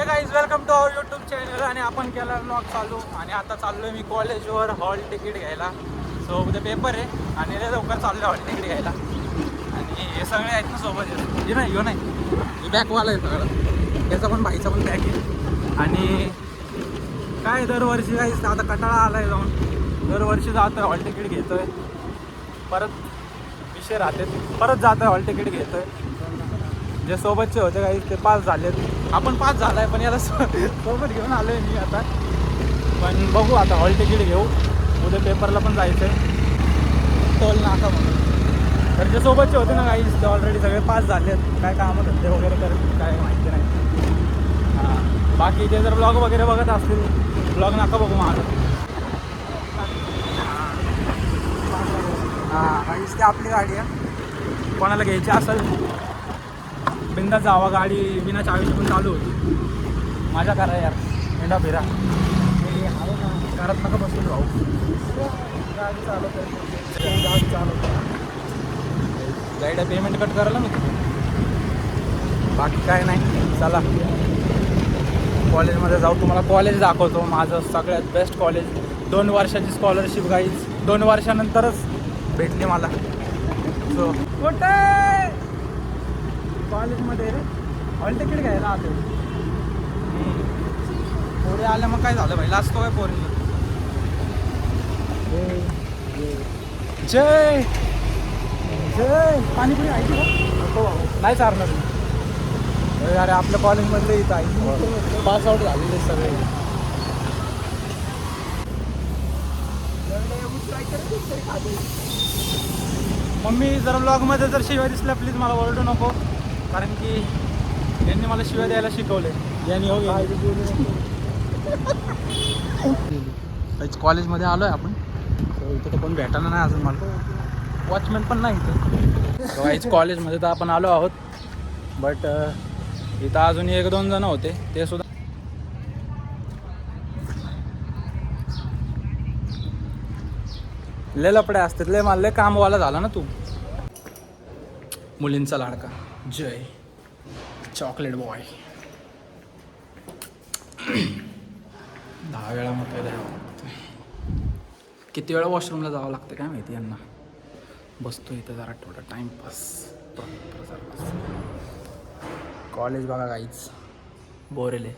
Guys welcome to our YouTube channel. आणि आपण केला ब्लॉग चालू आणि आता चाललोय मी कॉलेजवर हॉल तिकीट घ्यायला. सो उद्या पेपर आहे आणि लवकर चाललोय हॉल तिकीट घ्यायला. आणि हे सगळे आहेत ना सोबत. हे नाही हे बॅकवाला आहे सगळं. याचा पण भाईचा पण बॅग आहे. आणि काय दरवर्षी गाईज आता कटाळा आला आहे जाऊन. दरवर्षी जातो आहे हॉल तिकीट घेतो आहे. परत विषय राहते परत जातो आहे हॉल तिकीट घेतो आहे. जे सोबतचे होते काही ते पास झालेत. आपण पास झाला आहे पण याला सोबत घेऊन आलो आहे मी आता. पण बघू आता हॉल तिकीट घेऊ. उद्या पेपरला पण जायचं आहे टोल नाका म्हणून. तर जे सोबतचे होते ना काही ते ऑलरेडी सगळे पास झालेत. काय कामं धंदे वगैरे करत काय माहिती नाही. हां बाकी ते जर ब्लॉग वगैरे बघत असतील ब्लॉग नाका बघू माझं. हां काहीच ते आपली गाडी आहे. कोणाला घ्यायची असेल बिंदा जावा. गाडी बिना चावीची पण चालू होती. माझ्या करा यार मेंढा फिरा घरात नका बसून भाऊ. गाडी चालवतो गाईड पेमेंट कट करायला मी. बाकी काय नाही. चला कॉलेजमध्ये जाऊ. तुम्हाला कॉलेज दाखवतो माझं सगळ्यात बेस्ट कॉलेज. 2 वर्षाची स्कॉलरशिप गाईज 2 वर्षानंतरच भेटली मला. सो कुठे कॉलेजमध्ये रे हॉल तिकीट घ्यायला आलो. पोरे आल्या मग काय झालं भाई लाजतो काय पोरी. जय जय पाणीपुरी आहे का नाही चारणार मी. अरे आपल्या कॉलेजमधले इथं आहे पास आउट झालेले सगळे. मम्मी जरा ब्लॉगमध्ये जर शिवाय दिसल्या प्लीज मला ओरडू नको. कारण की यांनी मला शिवाय द्यायला शिकवले. यांनी हो काहीच कॉलेजमध्ये आलो आहे आपण. इथं तर पण भेटायला नाही अजून मला. वॉचमॅन पण नाही इथं. काहीच कॉलेजमध्ये तर आपण आलो आहोत. बट इथं अजून 1-2 जण होते ते सुद्धा. लय लपडे असतात लय. मला लय कामवाला झाला ना तू. मुलींचा लाडका जय चॉकलेट बॉय. 10 वेळा मग काय किती वेळा वॉशरूमला जावं लागतं काय माहिती यांना. बसतो इथं जरा थोडा टाईमपास. कॉलेज बघा काहीच बोरेले.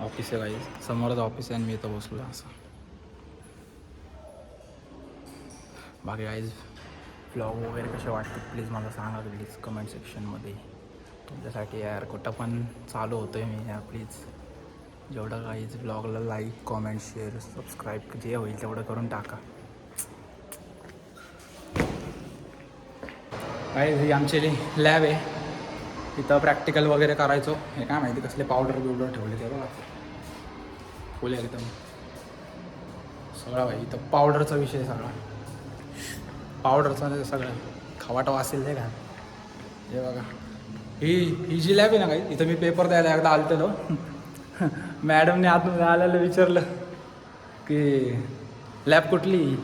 ऑफिस आहे काही समोरच ऑफिस आहे आणि मी इथं बसलो असं. बाकी गाईज ब्लॉग वगैरे कसे वाटतात प्लीज मला सांगा प्लीज कमेंट सेक्शनमध्ये. तुमच्यासाठी यार कुठं पण चालू होतो आहे मी यार. प्लीज जेवढं गाईज ब्लॉगला लाईक कॉमेंट शेअर सबस्क्राईब जे होईल तेवढं करून टाका. काही आमची लॅब आहे इथं प्रॅक्टिकल वगैरे करायचो. हे काय माहिती कसले पावडर बिवडर ठेवले ते बघा. फुल एकदम सगळा भाई इथं पावडरचा विषय सगळा. पावडरचा सगळं खवाटा वासेल ते का. हे बघा ही जी लॅब आहे ना काही इथं मी पेपर द्यायला एकदा आलतेलो. मॅडमने आतमध्ये आल्याला विचारलं की लॅब कुठली.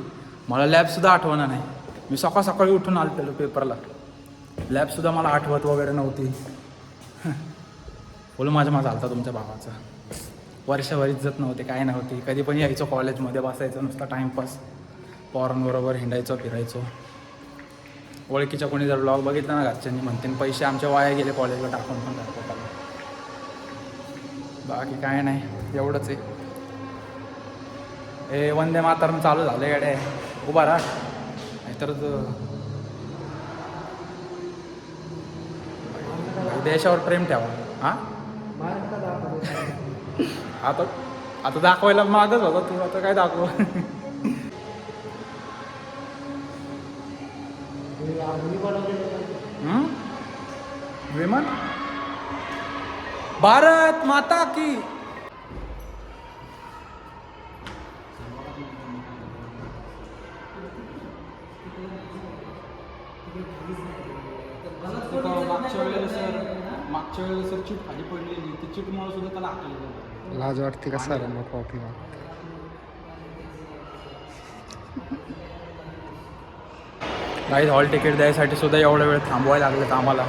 मला लॅबसुद्धा आठवणार नाही. मी सकाळी उठून आलतेलो पेपरला. लॅबसुद्धा मला आठवत वगैरे नव्हती. बोल माझा आलता तुमच्या भावाचा. वर्षभर इज्जत नव्हते काय नव्हती. कधी पण यायचो कॉलेजमध्ये बसायचं नुसता टाईमपास. पोरांबरोबर हिंडायचो फिरायचो. ओळखीच्या कोणी जर ब्लॉग बघितला ना घरच्यांनी म्हणते पैसे आमच्या वाया गेले कॉलेजला टाकून पण दाखवतात. बाकी काय नाही एवढंच आहे. हे वंदे मातरम चालू झालं गाड्या उभा राहा नाहीतर देशावर प्रेम ठेवा. हां आता दाखवायला मागच होता तू. आता काय दाखव. विमान भारत माता की. मागच्या वेळेला सर चिट खाली पडलेली. ती चिटमुळे सुद्धा त्याला आकलं. लाज वाटते का सर मग कॉफी काही हॉल तिकीट द्यायसाठी सुद्धा एवढा वेळ थांबवायला लागलं तर आम्हाला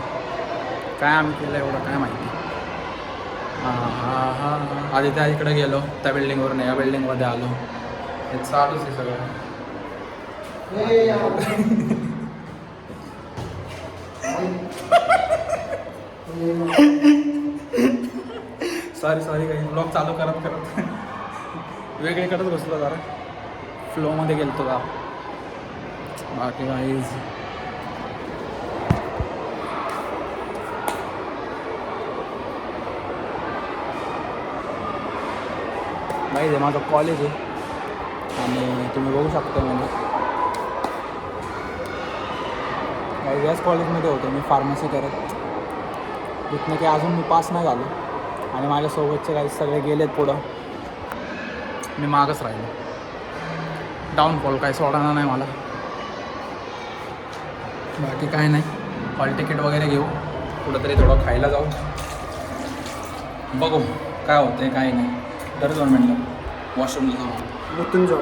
काय आम्ही केलं एवढं काय माहिती. हां आधी त्या इकडे गेलो त्या बिल्डिंगवरून या बिल्डिंगमध्ये आलो. हे चालूच आहे सगळं. सॉरी काही ब्लॉग चालू करत वेगळीकडेच बसलो जरा फ्लोमध्ये गेलतो का. बाकी काहीच माहिती आहे. माझं कॉलेज आहे आणि तुम्ही बघू शकता म्हणजे काही याच कॉलेजमध्ये होतो मी फार्मसी करत. तिथनं की अजून मी पास नाही झालो आणि माझ्यासोबतचे काही सगळे गेलेत पुढं. मी मागच राहिलो. डाऊनफॉल काही सोडणार नाही मला. बाकी काय नाही. हॉल तिकीट वगैरे घेऊ कुठंतरी थोडं खायला जाऊ बघू काय होतं आहे काय नाही. तर 2 मिनटं वॉशरूमला जाऊ उठून जाऊ.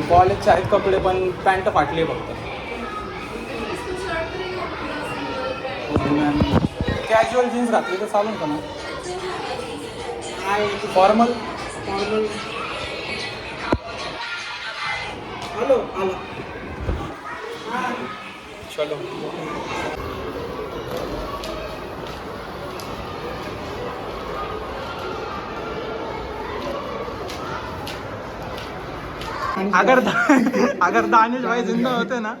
कॉलेजचे आहेत कपडे पण पॅन्ट फाटली आहे फक्त. कॅज्युअल जीन्स घातली तर चालून का ना. फॉर्मल हॅलो चलो. अगर दानिश भाई जिंदा होते ना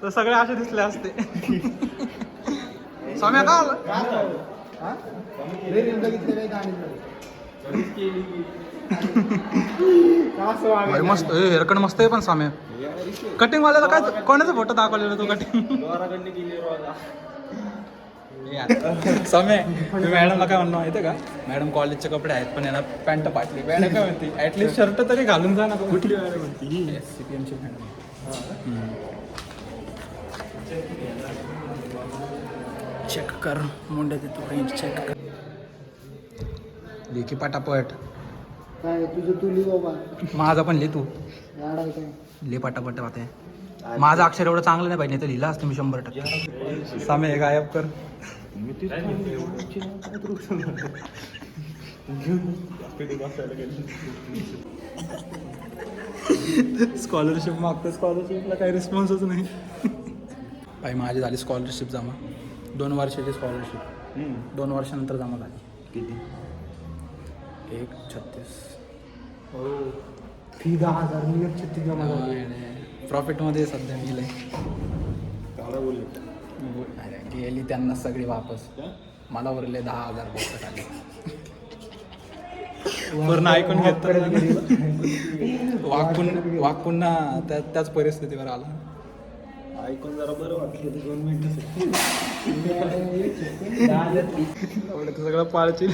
तर सगळे असे दिसले असते. सम्या का मस्त हेअरकट मस्त आहे पण साम्या. कटिंग वाल्याला काय कोणाचा फोटो दाखवलेला तू कटिंग. समय मी मॅडमला काय म्हणणं माहिती का. मॅडम कॉलेजचे कपडे आहेत पण यांना पॅन्ट फाटली. मॅडम काय म्हणते ॲटलिस्ट शर्ट तरी घालून जा ना. कुठली मॅडम म्हणते CPMची मॅडम. चेक कर मुंडे देतो रेंज चेक कर. लिखी पटापट काय तुझं तू लिह बाबा. माझा पण लिह तू लिह पटापट वाटते. माझं अक्षर एवढं चांगलं नाही पाहिजे तर लिहिलं असतं मी 100%. सामे गायब कर. स्कॉलरशिप मागतो. स्कॉलरशिपला काही रिस्पॉन्सच नाही. भाई माझी झाली स्कॉलरशिप जमा. 2 वर्षाची स्कॉलरशिप 2 वर्षानंतर जमा झाली. किती 1.36 हो. फी 10,000 मी 1.36 जमा झाली. प्रॉफिटमध्ये सध्या गेलं गेली त्यांना सगळी वापस. मला उरले 10,000 फक्त खाली. वरून ऐकून घेत वाघ पुन्हा त्याच परिस्थितीवर आला. ऐकून जरा बरं वाटलं. 2 मिनिटं सगळं पाळतील.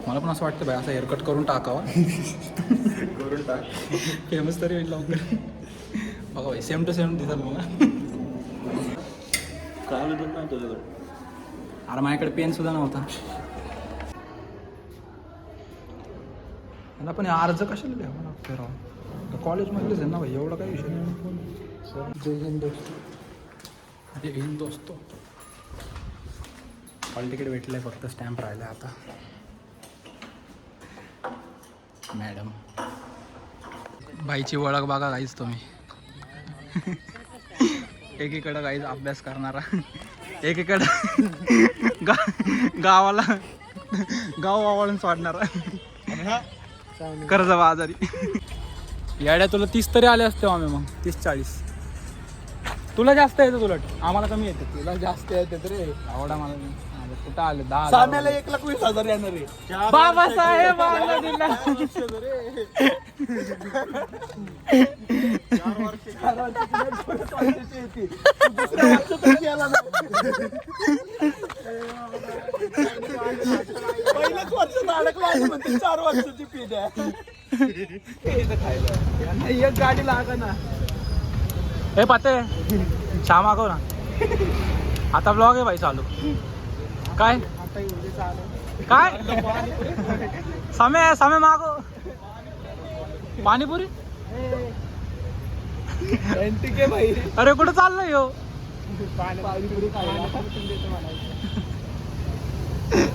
मला पण असं वाटतं भाई असं हेअरकट करून टाकावा. करून टाक फेमस तरी होईल लवकर. बघा भाई सेम टू सेम दिसत मला. काय नाही तुझ्याकडे. अरे माझ्याकडे पेन सुद्धा नव्हता. मला पण अर्ज कशाला लिहावा लागतो राव. कॉलेजमधलेच आहे ना भाई एवढा काही विषय नाही. जय हिंद दोस्त. जय हिंद दोस्तो. हॉल तिकीट भेटलंय फक्त स्टॅम्प राहिला आता. मॅडम बाईची ओळख बघा काहीच तुम्ही. एकीकडं काहीच अभ्यास करणारा एकीकडं गावाला गाव वावळून सोडणारा कर्ज बाजारी. याड्या तुला 30 तरी आले असते आम्ही मग 30-40. तुला जास्त येतं उलट आम्हाला कमी येतं. तुला जास्त येते रे आवडा मला. कुठं आले 10 साम्याला 1,20,000 येणार आहे. बाबासाहेब पहिल्याच वर्षात अडकला म्हणते 4 वर्षाची फी द्या. एक गाडी लागा ना. हे पाते चहा मागव ना. आता ब्लॉग आहे भाई चालू. काय आता एवढे चालू काय समय मागो पाणीपुरी. एंटी भाई अरे कुठं चाललंय हो. पाणीपुरी खायला देतो म्हणायचं.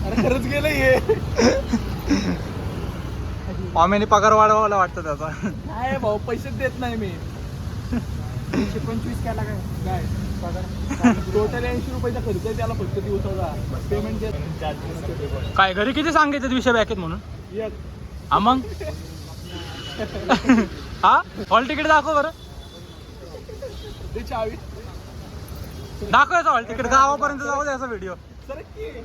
अरे खरंच गेलं हे. आम्ही पगार वाढवायला वाटतं त्याचा. नाही भाऊ पैसेच देत नाही मी. 125 केला काय पगार टोटल 80 रुपयाचा खर्च आहे त्याला फक्त दिवसाचा. पेमेंट काय घरी किती सांगितलं विषय बॅकेत म्हणून. एक हा मग हा हॉल तिकीट दाखव बरं. ते चावी दाखवायचं हॉल तिकीट गावापर्यंत जाऊ द्यायचा व्हिडिओ.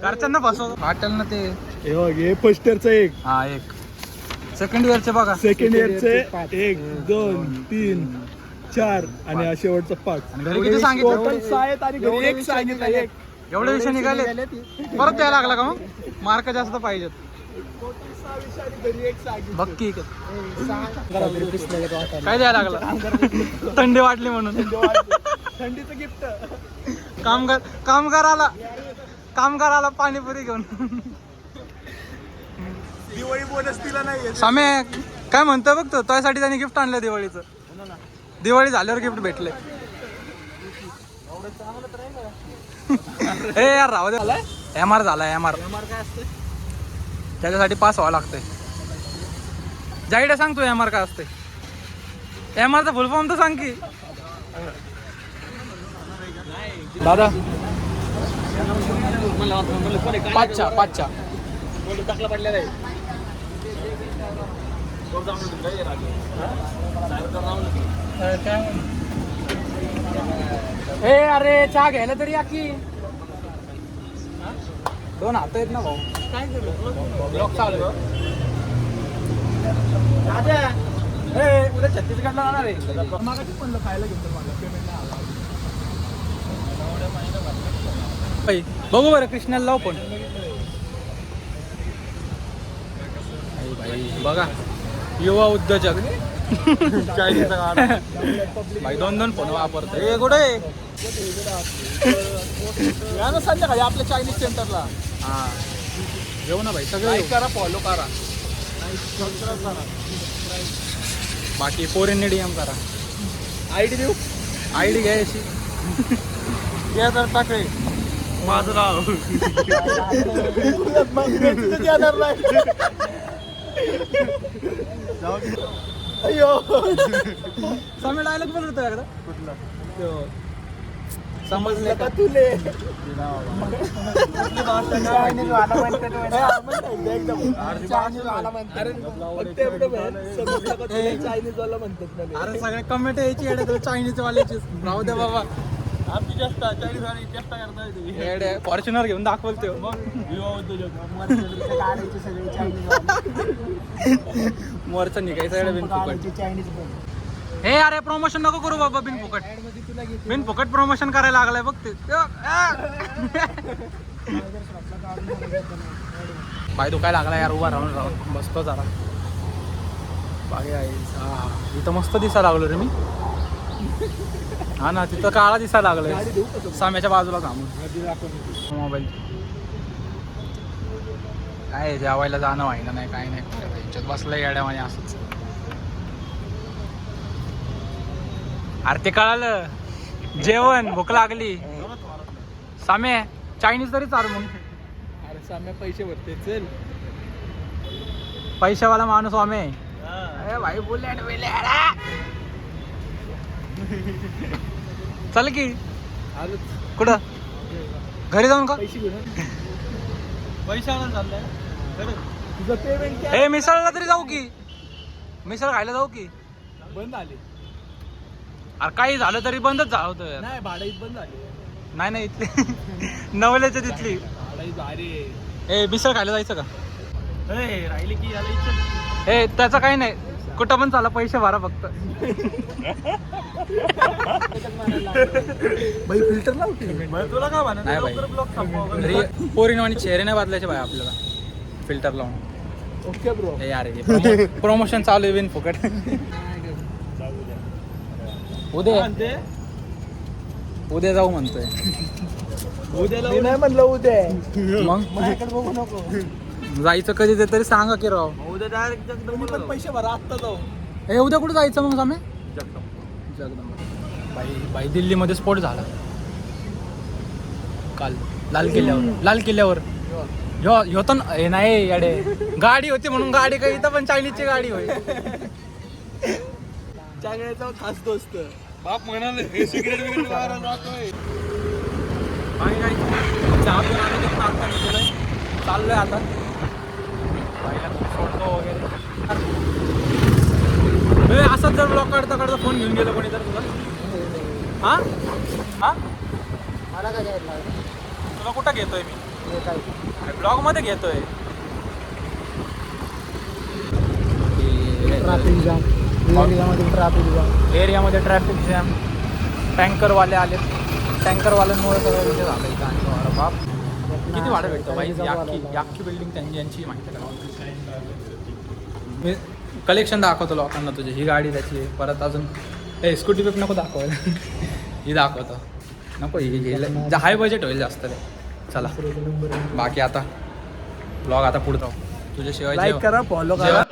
घरच्यांना फसव वाटेल ना ते. हे बघ हे फर्स्ट इयरचं एक. हा एक सेकंड इयरचे बघा. सेकंड इयरचे 1 2 3 4 आणि हा शेवटचा 5. आणि घरी किती सांगितलं. टोटल 6 आहेत आणि घरी एक सांगितलं. एक एवढे विषय निघाले परत द्यायला लागला का मग. मार्क जास्त पाहिजेत. टोटल 6 विषय आणि घरी एक सांगितलं. बघ की काय द्यायला लागला. थंडी वाटली म्हणून. थंडीचं गिफ्ट. कामगाराला पाणीपुरी घेऊन. दिवाळी बोनस दिला नाही. सामे काय म्हणतोय बघ तो. त्यासाठी त्याने गिफ्ट आणलं दिवाळीचं. दिवाळी झाल्यावर गिफ्ट भेटले. ए यार राहू दे. MR झाला MR. काय असते त्याच्यासाठी पास व्हावं लागतंय. जाईडा सांग तू MR काय असते. MR चा फुल फॉर्म तर सांग की दादा. 5च्या टाकला पडलेला आहे. ए अरे चहा घ्यायला तरी या की. 2 हात आहेत ना भाऊ. काय ब्लॉक चालू उद्या छत्तीसगडला जाणार आहे. मागाशी म्हणलं खायला घेतो मला पेमेंट नाही आला. बघू बरं कृष्णाला लाव पण. बघा युवा उद्योजक भाई 2 फोन वापरतो. कुठे या ना संध्याकाळी आपल्या चायनीज सेंटरला. हा येऊ ना भाई. सगळं करा फॉलो करा. बाकी पोरींनी DM करा. आयडी देऊ. ID घ्यायची. तर टाकळे माझं नाव येणार नाही. अयो समय डायलॉग पण होतो एकदा. कुठला समजलं का तुले. अरे सगळे कमेंट यायची येडे चायनीज वाल्याची. राहू दे बाबा. फॉर्च्युनर घेऊन दाखवल ते. मोरचं निघायचं. हे अरे प्रमोशन नको करू बाबा. बिन फुकट प्रमोशन करायला लागलाय बघ ते. पाय दुखायला लागला यार. उभा राहून बसतो जरा. बाकी आहे इथं मस्त दिसायला लागलो रे मी. हा ना तिथं काळा दिसायला लागलाय. साम्याच्या बाजूला थांबून मोबाईल. काय जेवायला जाणं व्हायला नाही काय नाही. ह्याच्यात बसलं येड्यावाने असंच. अरे ते कळालं. जेवण भूक लागली. सामे चायनीज तरी चालू मग. अरे साम्या पैसे भरते चल. पैशावाला माणूस आम्ही. अरे भाई बुलेट चल की. कुठं घरी जाऊन का. पैसे आणून चाललाय. तुझं पेमेंट हे मिसळला तरी जाऊ की. मिसळ खायला जाऊ की. बंद आले. अरे काही झालं तरी बंदच झालं होतं. नाही भाडं बंद झाले. नाही इथली नवल्याच्या तिथली. ए मिसळ खायला जायचं का. राहिले की याला इच्छा. हे त्याचं काही नाही. कुठं पण चाला पैसे भरा फक्त. भाई फिल्टर लावते. तुला काय म्हणा. नाही भाई पोरीनो आणि चेहरे नाही बदलायचे भाई आपल्याला फिल्टर लावून. Okay bro. हे यार प्रमोशन चालू आहे बिन फुकट. उद्या जाऊ म्हणतोय. उद्याला नाही म्हणलं उद्या मग माझ्याकडे बघू नको जायचं कधी ते तरी सांगा की राव. उद्या डायरेक्ट तुम्ही पण पैसे भरा आत्ता जाऊ हे उद्या कुठं जायचं मग सामे? जगदंबा. बाई दिल्लीमध्ये स्फोट झाला काल लाल किल्ल्यावर ह्यो तर हे नाही याडे गाडी होती म्हणून गाडी काही इथं पण चायनीजची गाडी होय. चांगल्याचा खास दोस्त बाप म्हणाले हे सिगरेट वगैरे जातोय चहा पिऊन आलो तिथून आता निघालोय. चाललोय आता बाईला सोडतो वगैरे. असंच जर ब्लॉक काढता फोन घेऊन गेलो कोणी तर तुला हा हा मला काय घ्यायला तुला कुठं घेतोय मी काय ब्लॉग मध्ये घेतोय. ट्रॅफिक जाम एरियामध्ये ट्रॅफिक जॅम. टँकरवाले आले. टँकरवाल्यांमुळे सगळं विषय झाला इथं. आणि अरे बाप किती भाडं भेटतं बाई. याकी बिल्डिंग त्यांची यांची माहिती आहे. मी कलेक्शन दाखवतो लोकांना तुझी. ही गाडी त्याची आहे. परत अजून हे स्कूटी पेप नको दाखवायला. ही दाखवतो नको. ही हाय बजेट होईल जास्त रे. चला बाकी आता ब्लॉग आता पुढे जाऊ. तुझ्याशिवाय लाईक करा फॉलो करा.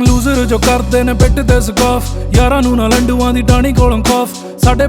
ਲੂਜ਼ਰ ਜੋ ਕਰਦੇ ਨੇ ਪਿੱਟ ਤੇ ਸਕਾਫ ਯਾਰਾਂ ਨੂੰ ਨਾ ਲੰਡੂਆਂ ਦੀ ਟਾਣੀ ਕੋਲੋਂ ਖੌਫ ਸਾਡੇ